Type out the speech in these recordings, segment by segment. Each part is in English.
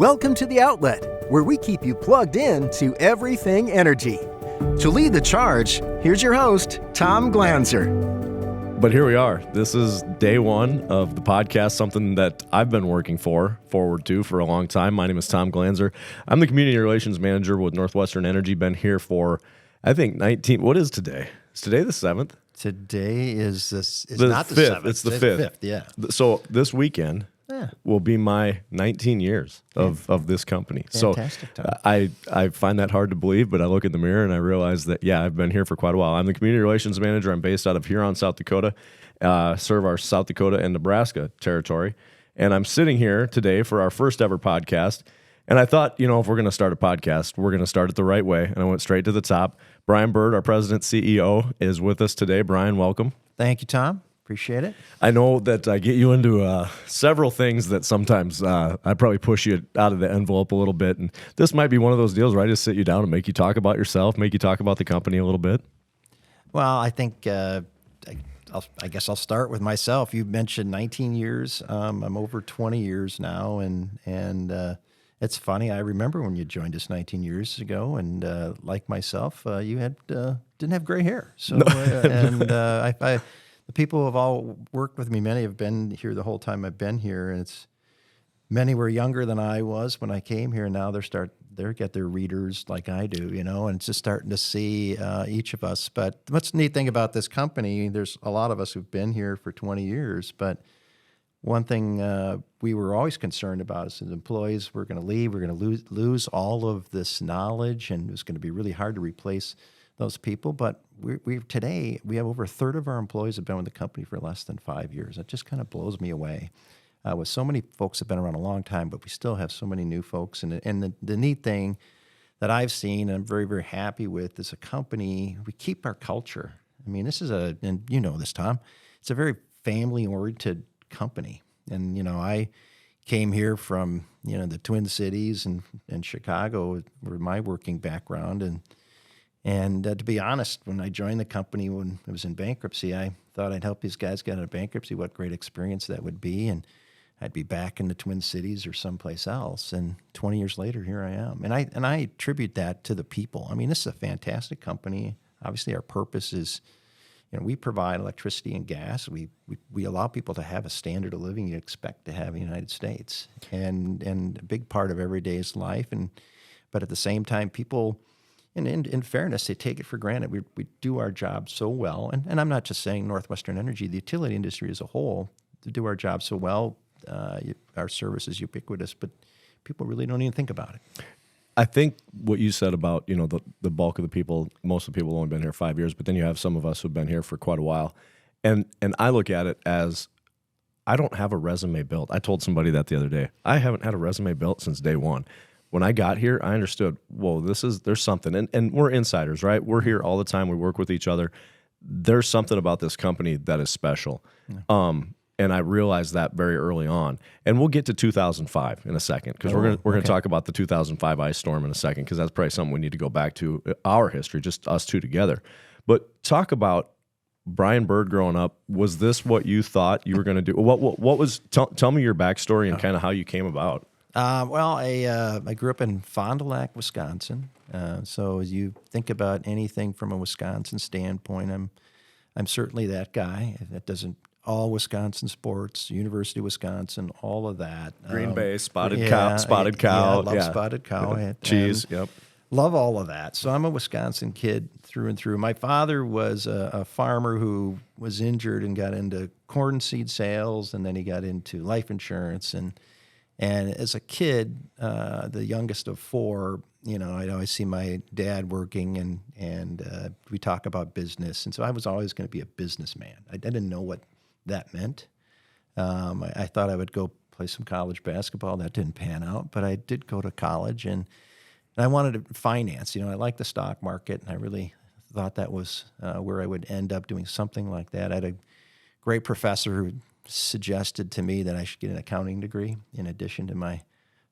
Welcome to The Outlet, where we keep you plugged in to everything energy. To lead the charge, here's your host, Tom Glanzer. But here we are. This is day one of the podcast, something that I've been working forward to for a long time. My name is Tom Glanzer. I'm the Community Relations Manager with NorthWestern Energy. Been here for, I think, what is today? Is today the 7th? Today is not the 7th. It's the 5th. Yeah. So this weekend will be my 19 years of this company. Fantastic, Tom. So I find that hard to believe, but I look in the mirror and I realize that, I've been here for quite a while. I'm the Community Relations Manager. I'm based out of Huron, South Dakota, serve our South Dakota and Nebraska territory. And I'm sitting here today for our first ever podcast. And I thought, if we're going to start a podcast, we're going to start it the right way. And I went straight to the top. Brian Bird, our President CEO, is with us today. Brian, welcome. Thank you, Tom. Appreciate it. I know that I get you into several things that sometimes I probably push you out of the envelope a little bit. And this might be one of those deals where I just sit you down and make you talk about yourself, make you talk about the company a little bit. Well, I think I guess I'll start with myself. You mentioned 19 years. I'm over 20 years now, and it's funny. I remember when you joined us 19 years ago, and like myself, you didn't have gray hair. So, the people who have all worked with me, many have been here the whole time I've been here, and many were younger than I was when I came here. And now they get their readers like I do, and it's just starting to see each of us. But what's the neat thing about this company? There's a lot of us who've been here for 20 years, but one thing we were always concerned about is that employees were going to leave. We're going to lose all of this knowledge, and it was going to be really hard to replace those people. But today we have over a third of our employees have been with the company for less than 5 years. It just kind of blows me away. With so many folks have been around a long time, but we still have so many new folks. And the neat thing that I've seen, and I'm very, very happy with, is a company, we keep our culture. I mean, this is and you know this, Tom, it's a very family-oriented company. And, I came here from, the Twin Cities and Chicago were my working background. And to be honest, when I joined the company when it was in bankruptcy, I thought I'd help these guys get out of bankruptcy, what great experience that would be. And I'd be back in the Twin Cities or someplace else. And 20 years later, here I am. And I attribute that to the people. I mean, this is a fantastic company. Obviously, our purpose is, we provide electricity and gas. We allow people to have a standard of living you expect to have in the United States. And a big part of everyday's life. But at the same time, people, and in fairness, they take it for granted. We do our job so well. And I'm not just saying NorthWestern Energy, the utility industry as a whole, to do our job so well. Our service is ubiquitous, but people really don't even think about it. I think what you said about, the bulk of the people, most of the people have only been here 5 years, but then you have some of us who've been here for quite a while. And I look at it as, I don't have a resume built. I told somebody that the other day. I haven't had a resume built since day one. When I got here, I understood, whoa, there's something. And we're insiders, right? We're here all the time. We work with each other. There's something about this company that is special. Yeah. And I realized that very early on. And we'll get to 2005 in a second, because we're going to talk about the 2005 ice storm in a second, because that's probably something we need to go back to, our history, just us two together. But talk about Brian Bird growing up. Was this what you thought you were going to do? What was? Tell me your backstory and kind of how you came about. I grew up in Fond du Lac, Wisconsin. So as you think about anything from a Wisconsin standpoint, I'm certainly that guy. That doesn't. All Wisconsin sports, University of Wisconsin, all of that. Green Bay, spotted cow. Yeah, I love spotted cow. Cheese, yep. Love all of that. So I'm a Wisconsin kid through and through. My father was a farmer who was injured and got into corn seed sales, and then he got into life insurance. And as a kid, the youngest of four, I'd always see my dad working, and we talk about business. And so I was always going to be a businessman. I didn't know what that meant. I thought I would go play some college basketball. That didn't pan out, but I did go to college, and I wanted to finance. I liked the stock market, and I really thought that was where I would end up doing something like that. I had a great professor who suggested to me that I should get an accounting degree in addition to my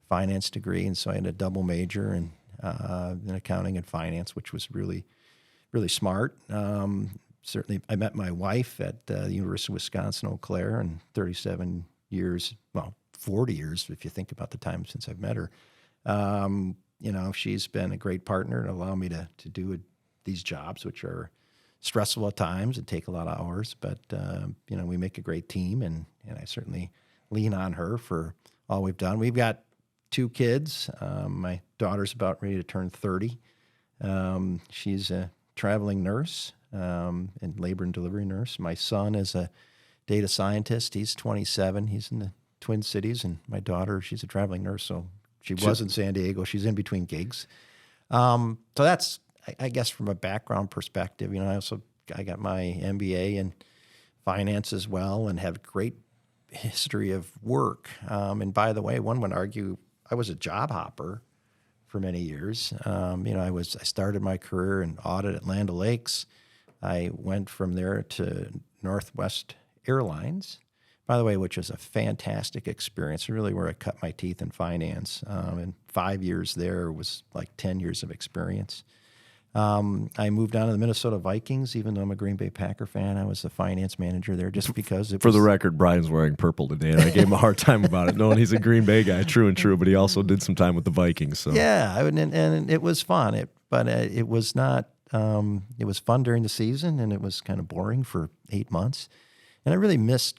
finance degree, and so I had a double major in accounting and finance, which was really, really smart. Certainly, I met my wife at the University of Wisconsin, Eau Claire, and 37 years, 40 years, if you think about the time since I've met her. She's been a great partner and allow me to do these jobs, which are stressful at times and take a lot of hours. But, we make a great team, and I certainly lean on her for all we've done. We've got 2 kids. My daughter's about ready to turn 30. She's a traveling nurse and labor and delivery nurse. My son is a data scientist. He's 27. He's in the Twin Cities. And my daughter, she's a traveling nurse, so she was in San Diego. She's in between gigs. So that's, I guess, from a background perspective. I got my MBA in finance as well and have great history of work. And by the way, one would argue I was a job hopper for many years. I started my career in audit at Land O'Lakes. I went from there to NorthWestern Airlines, by the way, which was a fantastic experience, really where I cut my teeth in finance. And 5 years there was like 10 years of experience. I moved on to the Minnesota Vikings, even though I'm a Green Bay Packer fan. I was the finance manager there just because For the record, Brian's wearing purple today, and I gave him a hard time about it, knowing he's a Green Bay guy, true and true, but he also did some time with the Vikings. So yeah, and it was fun. It was not. It was fun during the season, and it was kind of boring for 8 months. And I really missed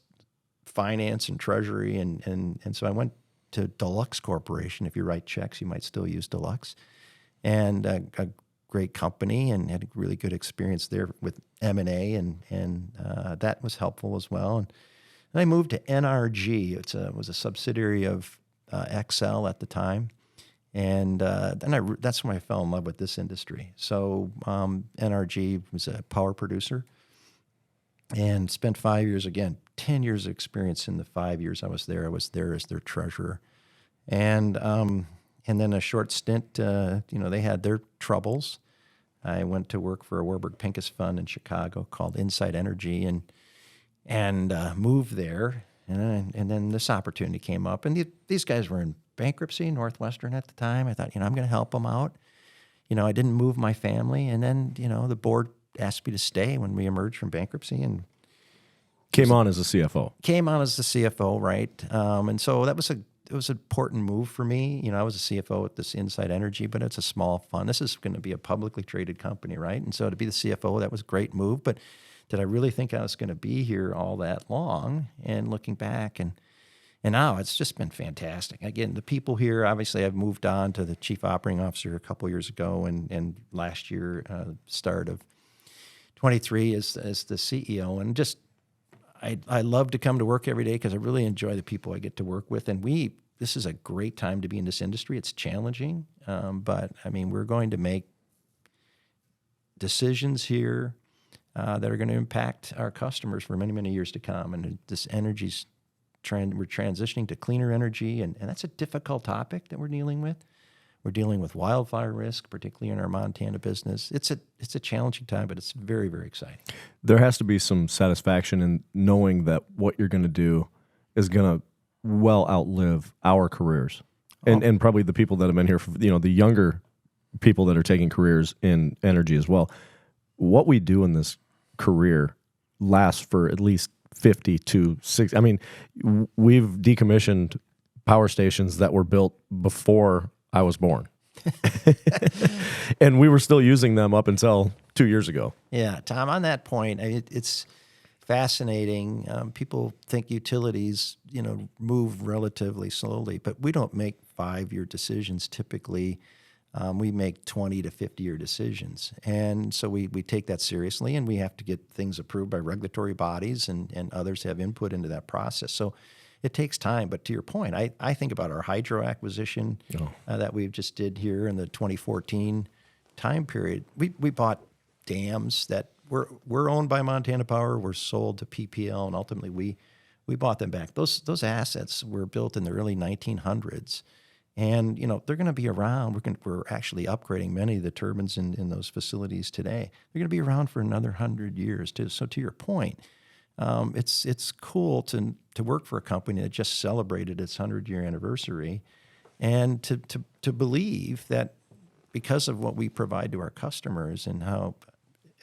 finance and treasury, and so I went to Deluxe Corporation. If you write checks, you might still use Deluxe, and a great company, and had a really good experience there with M&A, and that was helpful as well. And I moved to NRG. It was a subsidiary of XL at the time, and then that's when I fell in love with this industry. So NRG was a power producer, and spent 5 years, again, 10 years of experience in the 5 years I was there. I was there as their treasurer. And then a short stint, they had their troubles. I went to work for a Warburg Pincus fund in Chicago called Inside Energy, and moved there. And then this opportunity came up. And these guys were in bankruptcy, NorthWestern at the time. I thought, I'm going to help them out. I didn't move my family. And then, the board asked me to stay when we emerged from bankruptcy, and came on as a CFO. Came on as the CFO, right? And so it was an important move for me. I was a CFO at this Inside Energy, but it's a small fund. This is going to be a publicly traded company, right? And so to be the CFO, that was a great move. But did I really think I was going to be here all that long? And looking back, and now it's just been fantastic. Again, the people here, obviously I've moved on to the chief operating officer a couple years ago, and last year, start of 23 as the CEO. And just, I love to come to work every day because I really enjoy the people I get to work with. And this is a great time to be in this industry. It's challenging, but we're going to make decisions here that are going to impact our customers for many, many years to come. And this energy's trend, we're transitioning to cleaner energy, and that's a difficult topic that we're dealing with. We're dealing with wildfire risk, particularly in our Montana business. It's a challenging time, but it's very, very exciting. There has to be some satisfaction in knowing that what you're going to do is going to well outlive our careers, and probably the people that have been here for, the younger people that are taking careers in energy as well. What we do in this career lasts for at least 50 to 60. We've decommissioned power stations that were built before I was born. And we were still using them up until 2 years ago. Yeah, Tom, on that point, it's fascinating. People think utilities, move relatively slowly, but we don't make 5-year decisions typically. We make 20 to 50-year decisions. And so we take that seriously, and we have to get things approved by regulatory bodies, and others have input into that process. So it takes time. But to your point, I think about our hydro acquisition that we just did here in the 2014 time period. We bought dams that were owned by Montana Power, were sold to PPL, and ultimately we bought them back. Those assets were built in the early 1900s. And, they're going to be around. We're actually upgrading many of the turbines in those facilities today. They're going to be around for another 100 years, too. So to your point, it's cool to work for a company that just celebrated its 100-year anniversary, and to believe that because of what we provide to our customers and how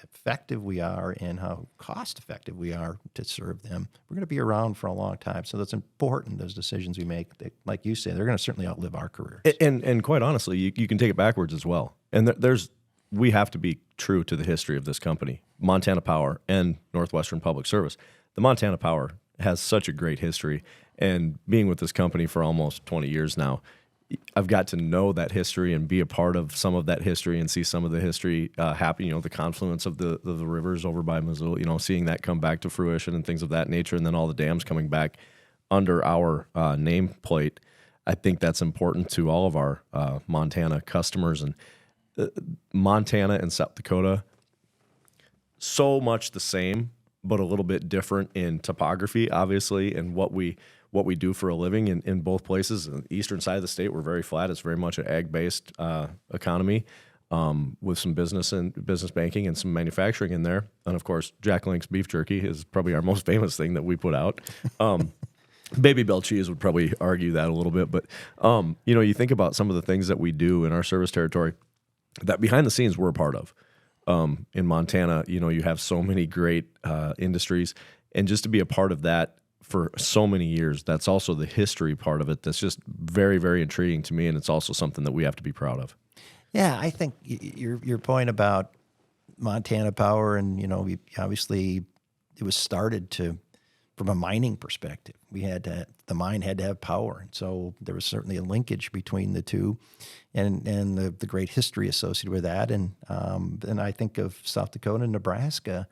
effective we are and how cost effective we are to serve them, we're going to be around for a long time. So that's important, those decisions we make. That, like you say, they're going to certainly outlive our careers. And quite honestly, you can take it backwards as well. And we have to be true to the history of this company, Montana Power and Northwestern Public Service. The Montana Power has such a great history, and being with this company for almost 20 years now, I've got to know that history and be a part of some of that history and see some of the history happen. The confluence of the rivers over by Missoula. Seeing that come back to fruition and things of that nature, and then all the dams coming back under our nameplate. I think that's important to all of our Montana customers, and Montana and South Dakota, so much the same, but a little bit different in topography, obviously, and what we do for a living in both places. On the eastern side of the state, we're very flat. It's very much an ag-based economy with some business banking and some manufacturing in there. And, of course, Jack Link's beef jerky is probably our most famous thing that we put out. Baby Bell cheese would probably argue that a little bit. But, you think about some of the things that we do in our service territory that behind the scenes we're a part of. In Montana, you have so many great industries. And just to be a part of that for so many years, that's also the history part of it that's just very, very intriguing to me, and it's also something that we have to be proud of. Yeah, I think your point about Montana Power, and obviously it was started from a mining perspective. The mine had to have power, and so there was certainly a linkage between the two, and the great history associated with that. And I think of South Dakota and Nebraska.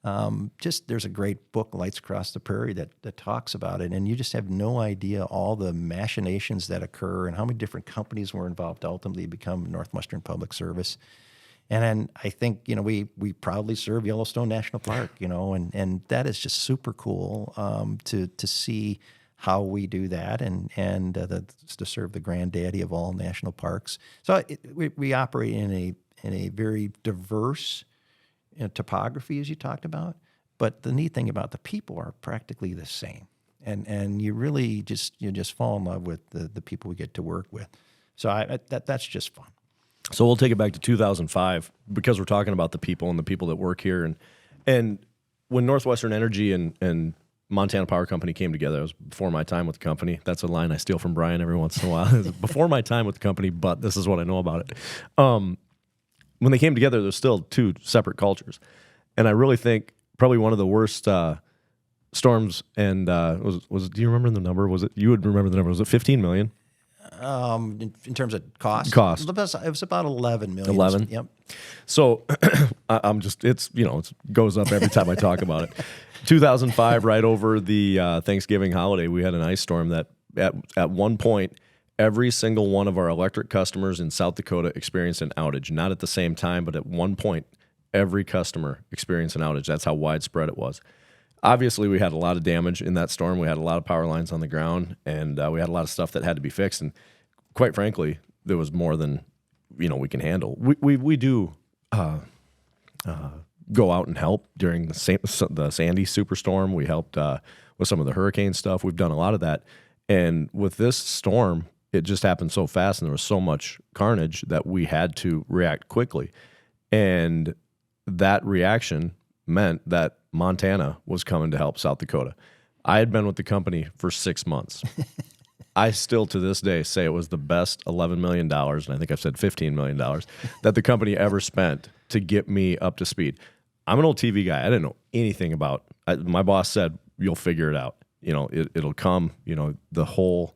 There's a great book, Lights Across the Prairie, that talks about it, and you just have no idea all the machinations that occur and how many different companies were involved to ultimately become Northwestern Public Service. And then I think we proudly serve Yellowstone National Park, and that is just super cool to see how we do that, and to serve the granddaddy of all national parks. So we operate in a very diverse topography, as you talked about, but the neat thing about the people are practically the same, and you really just fall in love with the people we get to work with. So that's just fun. So we'll take it back to 2005 because we're talking about the people and the people that work here, and when Northwestern Energy and Montana Power Company came together, it was before my time with the company. That's a line I steal from Brian every once in a while. Before my time with the company, but this is what I know about it. When they came together, there's still two separate cultures. And I really think probably one of the worst storms, and do you remember the number? You would remember the number. Was it 15 million? In terms of cost? Cost. It was about 11 million. 11? Yep. So it goes up every time I talk about it. 2005, right over the Thanksgiving holiday, we had an ice storm that at one point, every single one of our electric customers in South Dakota experienced an outage. Not at the same time, but at one point, every customer experienced an outage. That's how widespread it was. Obviously, we had a lot of damage in that storm. We had a lot of power lines on the ground, and we had a lot of stuff that had to be fixed. And quite frankly, there was more than we can handle. We do go out and help during the Sandy superstorm. We helped with some of the hurricane stuff. We've done a lot of that. And with this storm, it just happened so fast, and there was so much carnage that we had to react quickly. And that reaction meant that Montana was coming to help South Dakota. I had been with the company for 6 months. I still, to this day, say it was the best $11 million, and I think I've said $15 million, that the company ever spent to get me up to speed. I'm an old TV guy. I didn't know anything about my boss said, you'll figure it out. It'll come, the whole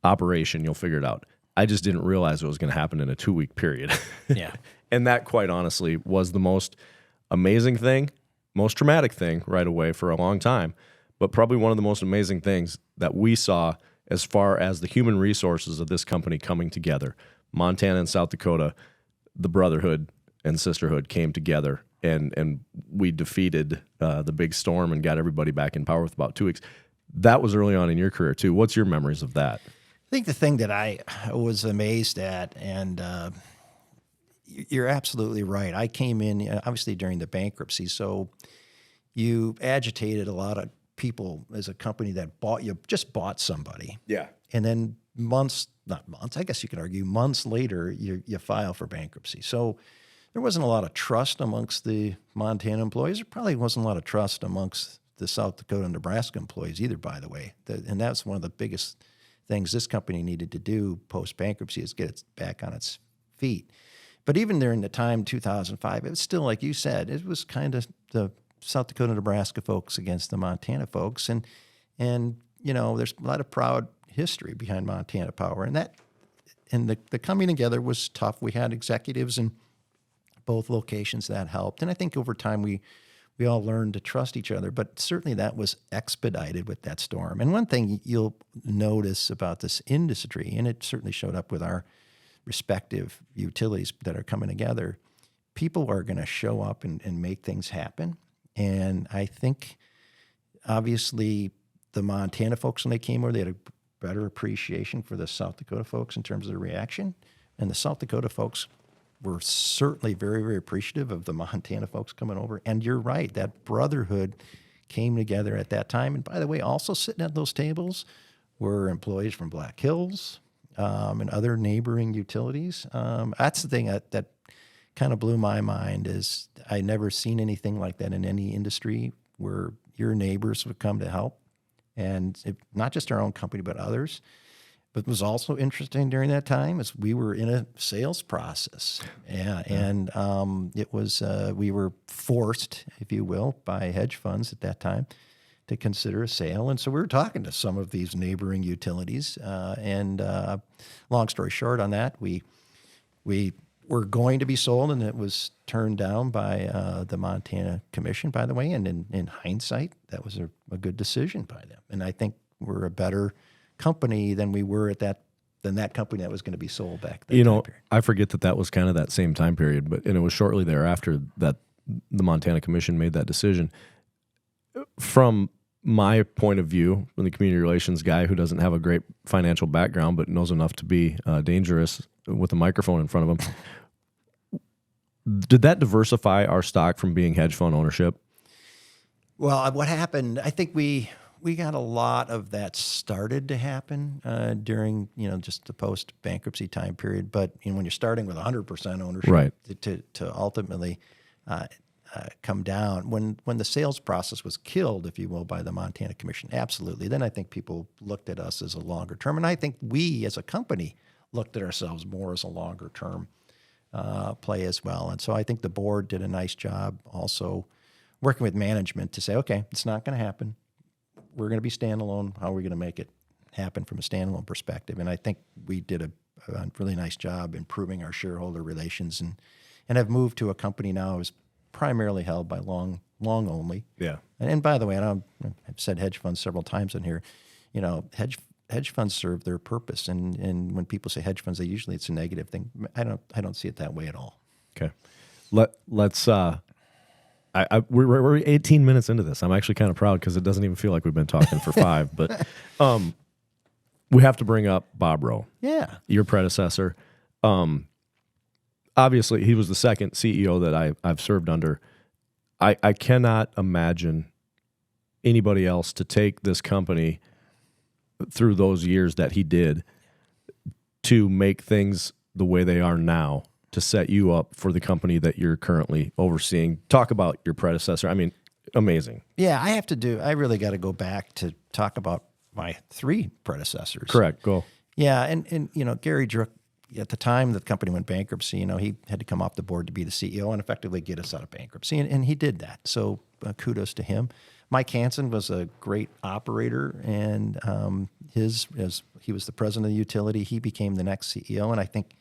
operation, you'll figure it out. I just didn't realize it was going to happen in a 2-week period. Yeah. And that, quite honestly, was the most amazing thing, most traumatic thing right away for a long time, but probably one of the most amazing things that we saw as far as the human resources of this company coming together. Montana and South Dakota, the brotherhood and sisterhood came together, and we defeated the big storm and got everybody back in power with about 2 weeks. That was early on in your career, too. What's your memories of that? I think the thing that I was amazed at, and you're absolutely right. I came in, obviously, during the bankruptcy, so you agitated a lot of people as a company that just bought somebody. Yeah. And then not months, I guess you could argue, months later, you file for bankruptcy. So there wasn't a lot of trust amongst the Montana employees. There probably wasn't a lot of trust amongst the South Dakota and Nebraska employees either, by the way. And that's one of the biggest things this company needed to do post-bankruptcy is get it back on its feet. But even during the time, 2005, it was still, like you said, it was kind of the South Dakota, Nebraska folks against the Montana folks. And there's a lot of proud history behind Montana Power. And the coming together was tough. We had executives in both locations that helped. And I think over time we all learned to trust each other. But certainly that was expedited with that storm. And one thing you'll notice about this industry, and it certainly showed up with our respective utilities that are coming together, people are going to show up and make things happen. And I think, obviously, the Montana folks, when they came over, they had a better appreciation for the South Dakota folks in terms of the reaction. And the South Dakota folks were certainly very, very appreciative of the Montana folks coming over. And you're right, that brotherhood came together at that time. And by the way, also sitting at those tables were employees from Black Hills, and other neighboring utilities. That's the thing that kind of blew my mind is I never seen anything like that in any industry where your neighbors would come to help. And not just our own company, but others. But what was also interesting during that time is we were in a sales process. And it was we were forced, if you will, by hedge funds at that time to consider a sale. And so we were talking to some of these neighboring utilities. Long story short on that, we were going to be sold, and it was turned down by the Montana Commission, by the way. And in hindsight, that was a good decision by them. And I think we're a better company than we were than that company that was going to be sold back then. I forget that was kind of that same time period, and it was shortly thereafter that the Montana Commission made that decision. From my point of view, from the community relations guy who doesn't have a great financial background but knows enough to be dangerous with a microphone in front of him, did that diversify our stock from being hedge fund ownership? Well, what happened, I think we got a lot of that started to happen during, just the post-bankruptcy time period. But when you're starting with 100% ownership, right, to ultimately come down, when the sales process was killed, if you will, by the Montana Commission, absolutely. Then I think people looked at us as a longer term. And I think we as a company looked at ourselves more as a longer term play as well. And so I think the board did a nice job also working with management to say, okay, it's not going to happen. We're going to be standalone. How are we going to make it happen from a standalone perspective? And I think we did a really nice job improving our shareholder relations and have moved to a company now is primarily held by long only. Yeah. And by the way, I've said hedge funds several times in here. Hedge funds serve their purpose, and when people say hedge funds, it's a negative thing. I don't see it that way at all. Okay, let's. We're 18 minutes into this. I'm actually kind of proud because it doesn't even feel like we've been talking for 5. But we have to bring up Bob Rowe. Yeah, your predecessor. Obviously, he was the second CEO that I've served under. I cannot imagine anybody else to take this company through those years that he did to make things the way they are now, to set you up for the company that you're currently overseeing. Talk about your predecessor. I mean, amazing. Yeah, I really got to go back to talk about my 3 predecessors. Correct. Go. Yeah, and Gary Druck, at the time the company went bankruptcy, he had to come off the board to be the CEO and effectively get us out of bankruptcy, and he did that. So kudos to him. Mike Hansen was a great operator, and as he was the president of the utility, he became the next CEO. And I think,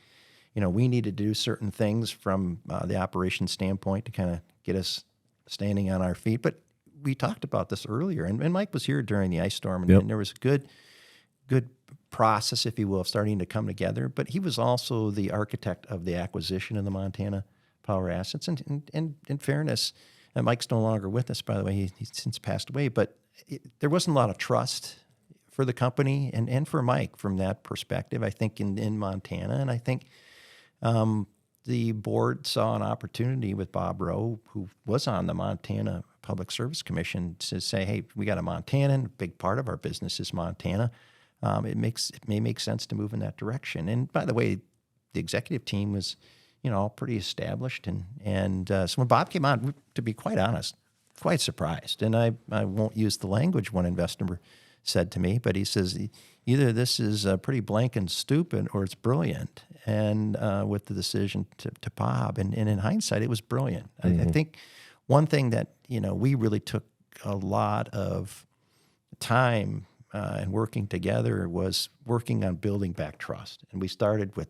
we needed to do certain things from the operations standpoint to kind of get us standing on our feet. But we talked about this earlier, and Mike was here during the ice storm, and there was a good process, if you will, of starting to come together. But he was also the architect of the acquisition of the Montana Power assets. And in fairness, and Mike's no longer with us, by the way. He's since passed away. But there wasn't a lot of trust for the company and for Mike from that perspective, I think, in Montana. And I think the board saw an opportunity with Bob Rowe, who was on the Montana Public Service Commission, to say, hey, we got a Montanan. A big part of our business is Montana. It may make sense to move in that direction. And by the way, the executive team was all pretty established. And so when Bob came on, to be quite honest, quite surprised. And I won't use the language one investor said to me, but he says, either this is pretty blank and stupid or it's brilliant. And with the decision to Bob, and in hindsight, it was brilliant. I think one thing that, we really took a lot of time and working together was working on building back trust. And we started with,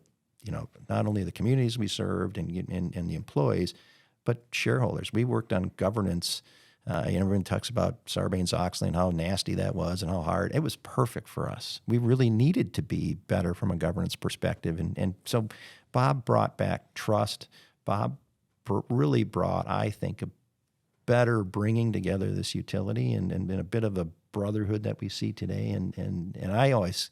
not only the communities we served and the employees, but shareholders. We worked on governance. Everyone talks about Sarbanes-Oxley and how nasty that was and how hard. It was perfect for us. We really needed to be better from a governance perspective. And so Bob brought back trust. Bob really brought, I think, a better bringing together this utility and a bit of a brotherhood that we see today. And I always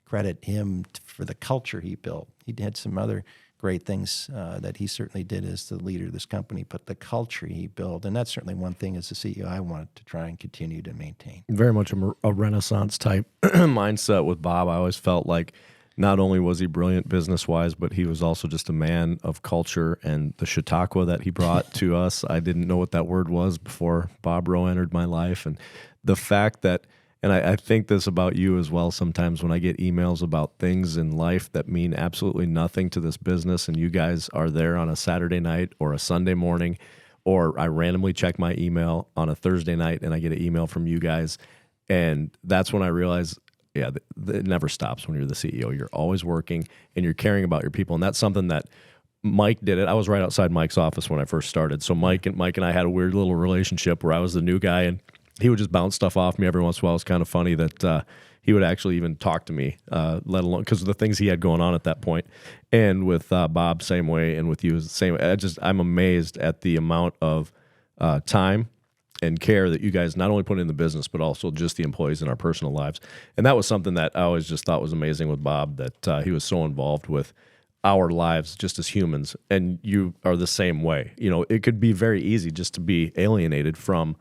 credit him for the culture he built. He had some other great things that he certainly did as the leader of this company, but the culture he built, and that's certainly one thing as the CEO I wanted to try and continue to maintain. Very much a Renaissance type mindset with Bob. I always felt like not only was he brilliant business-wise, but he was also just a man of culture, and the Chautauqua that he brought to us, I didn't know what that word was before Bob Rowe entered my life. And the fact that, and I think this about you as well sometimes when I get emails about things in life that mean absolutely nothing to this business, and you guys are there on a Saturday night or a Sunday morning, or I randomly check my email on a Thursday night and I get an email from you guys, and that's when I realize, yeah, it never stops when you're the CEO. You're always working and you're caring about your people, and that's something that Mike did it. I was right outside Mike's office when I first started, so Mike and I had a weird little relationship where I was the new guy and he would just bounce stuff off me every once in a while. It's kind of funny that he would actually even talk to me, let alone because of the things he had going on at that point. And with Bob, same way, and with you, same way. I'm amazed at the amount of time and care that you guys not only put in the business, but also just the employees in our personal lives. And that was something that I always just thought was amazing with Bob, that he was so involved with our lives just as humans. And you are the same way. It could be very easy just to be alienated from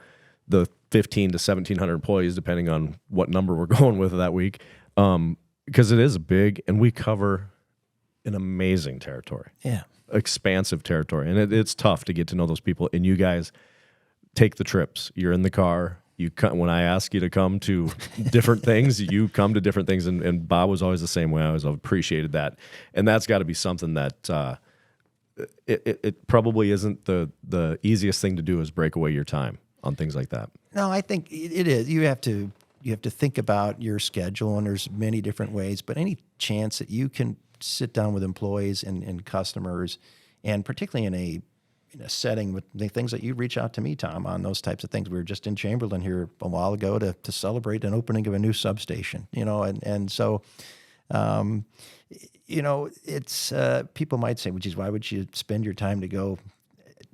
the 15 to 1,700 employees, depending on what number we're going with that week, because it is big, and we cover an amazing territory. Yeah. Expansive territory. And it's tough to get to know those people, and you guys take the trips. You're in the car. When I ask you to come to different things, you come to different things, and Bob was always the same way. I always appreciated that. And that's got to be something that it probably isn't the easiest thing to do, is break away your time on things like that. No, I think it is. You have to think about your schedule, and there's many different ways, but any chance that you can sit down with employees and customers, and particularly in a setting with the things that you reach out to me, Tom, on those types of things. We were just in Chamberlain here a while ago to celebrate an opening of a new substation, and so it's people might say, which is, why would you spend your time to go?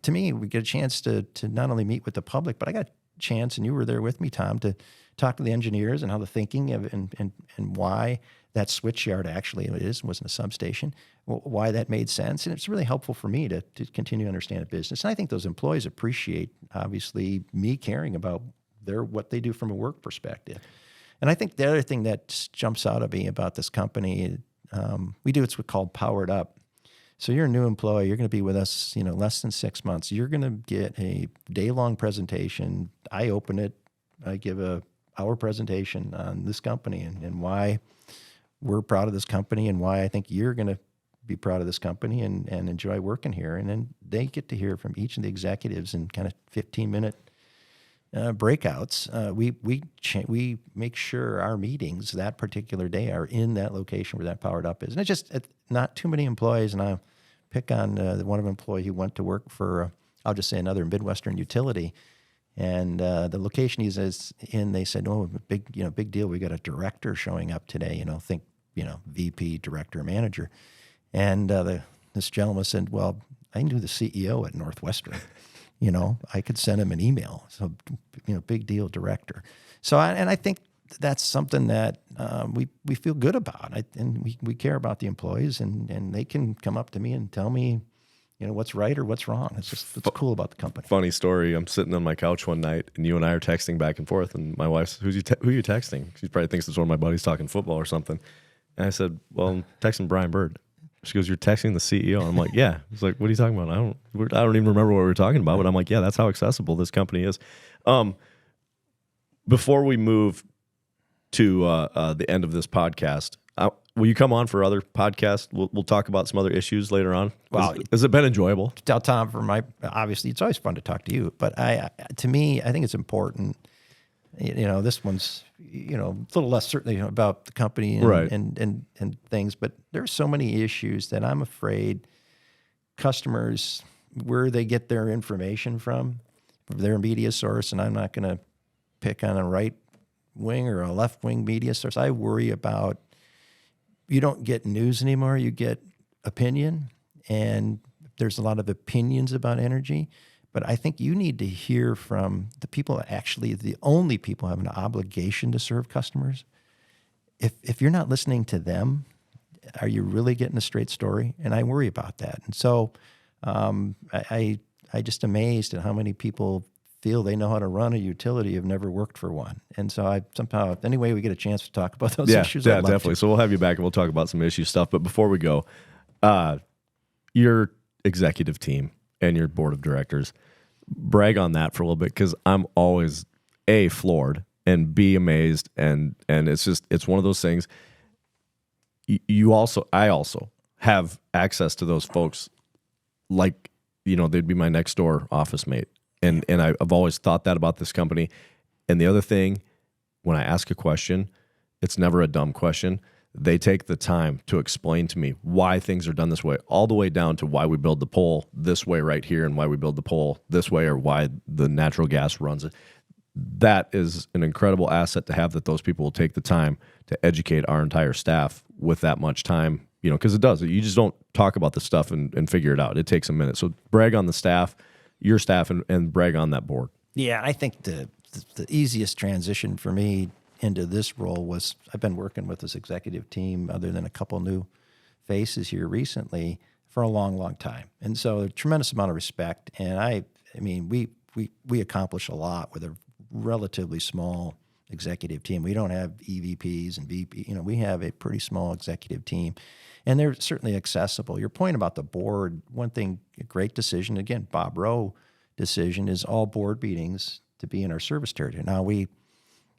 To me, we get a chance to not only meet with the public, but I got a chance, and you were there with me, Tom, to talk to the engineers and how the thinking of and why that switchyard actually wasn't a substation, why that made sense. And it's really helpful for me to continue to understand the business. And I think those employees appreciate, obviously, me caring about what they do from a work perspective. And I think the other thing that jumps out at me about this company, we do what's called Powered Up. So you're a new employee. You're going to be with us, less than 6 months. You're going to get a day-long presentation. I open it. I give our presentation on this company and why we're proud of this company and why I think you're going to be proud of this company and enjoy working here. And then they get to hear from each of the executives in kind of 15-minute breakouts. We make sure our meetings that particular day are in that location where that Powered Up is. And it's not too many employees, and I'll pick on one of an employee who went to work for, I'll just say, another Midwestern utility. And the location he's in, they said, "Oh, big deal. We got a director showing up today. Think VP, director, manager." And this gentleman said, "Well, I knew the CEO at NorthWestern. I could send him an email. So, big deal, director." So, I think that's something that we feel good about, and we care about the employees, and they can come up to me and tell me, what's right or what's wrong. It's cool about the company. Funny story. I'm sitting on my couch one night, and you and I are texting back and forth, and my wife's, who are you texting? She probably thinks it's one of my buddies talking football or something. And I said, "Well, I'm texting Brian Bird." She goes, "You're texting the CEO." I'm like, "Yeah." It's like, "What are you talking about?" I don't even remember what we were talking about, but I'm like, "Yeah, that's how accessible this company is." Before we move to the end of this podcast, will you come on for other podcasts? We'll talk about some other issues later on. Wow. Has it been enjoyable? Tell Tom obviously it's always fun to talk to you, but to me, I think it's important. This one's, a little less certainly about the company and things, but there's so many issues that I'm afraid customers, where they get their information from, their media source, and I'm not going to pick on a right wing or a left wing media source. I worry about, you don't get news anymore, you get opinion, and there's a lot of opinions about energy. But I think you need to hear from the people that actually, the only people who have an obligation to serve customers. If you're not listening to them, are you really getting a straight story? And I worry about that. And so I just amazed at how many people feel they know how to run a utility, have never worked for one. And so I somehow, any way we get a chance to talk about those issues, yeah, I'd love definitely. to. So we'll have you back and we'll talk about some issue stuff. But before we go, your executive team and your board of directors, brag on that for a little bit, because I'm always A, floored, and B, amazed, and it's one of those things. I also have access to those folks, like, they'd be my next door office mate, and I've always thought that about this company. And the other thing, when I ask a question, it's never a dumb question. They take the time to explain to me why things are done this way, all the way down to why we build the pole this way right here and why we build the pole this way, or why the natural gas runs it. That is an incredible asset to have, that those people will take the time to educate our entire staff with that much time, because it does. You just don't talk about the stuff and figure it out. It takes a minute. So brag on the staff, your staff, and brag on that board. Yeah, I think the easiest transition for me into this role was, I've been working with this executive team, other than a couple new faces here recently, for a long, long time. And so a tremendous amount of respect. And I mean, we accomplish a lot with a relatively small executive team. We don't have EVPs and VP. We have a pretty small executive team, and they're certainly accessible. Your point about the board, one thing, a great decision, again, Bob Rowe decision, is all board meetings to be in our service territory. Now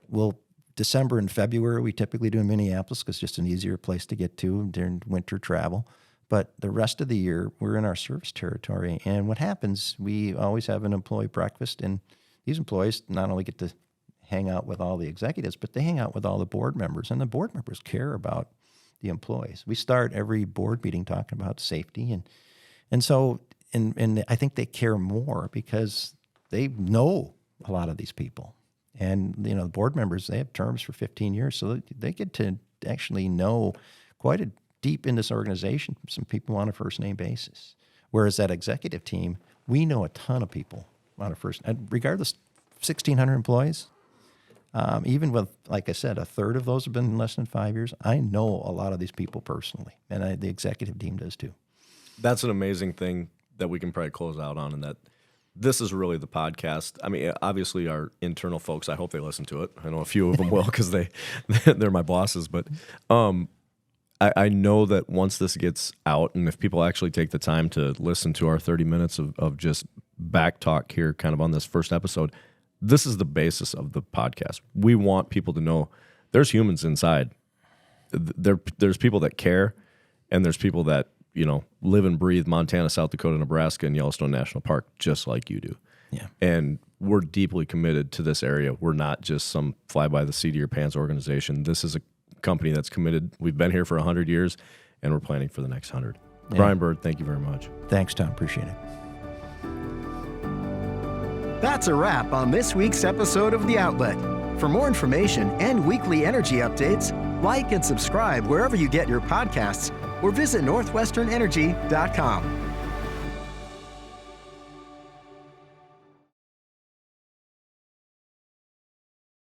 we'll December and February, we typically do in Minneapolis, because it's just an easier place to get to during winter travel. But the rest of the year, we're in our service territory. And what happens, we always have an employee breakfast, and these employees not only get to hang out with all the executives, but they hang out with all the board members, and the board members care about the employees. We start every board meeting talking about safety, and so I think they care more because they know a lot of these people. And, the board members, they have terms for 15 years, so they get to actually know quite deep in this organization some people on a first-name basis. Whereas that executive team, we know a ton of people on a regardless, 1,600 employees, even with, like I said, a third of those have been less than 5 years. I know a lot of these people personally, and the executive team does too. That's an amazing thing that we can probably close out on, and that this is really the podcast. I mean, obviously our internal folks, I hope they listen to it. I know a few of them will, because they're my bosses. But I know that once this gets out, and if people actually take the time to listen to our 30 minutes of just back talk here kind of on this first episode, this is the basis of the podcast. We want people to know there's humans inside. There's people that care, and there's people that live and breathe Montana, South Dakota, Nebraska, and Yellowstone National Park, just like you do. Yeah. And we're deeply committed to this area. We're not just some fly-by-the-seat-of-your-pants organization. This is a company that's committed. We've been here for 100 years, and we're planning for the next 100. Yeah. Brian Bird, thank you very much. Thanks, Tom. Appreciate it. That's a wrap on this week's episode of The Outlet. For more information and weekly energy updates, like and subscribe wherever you get your podcasts, or visit NorthWesternEnergy.com.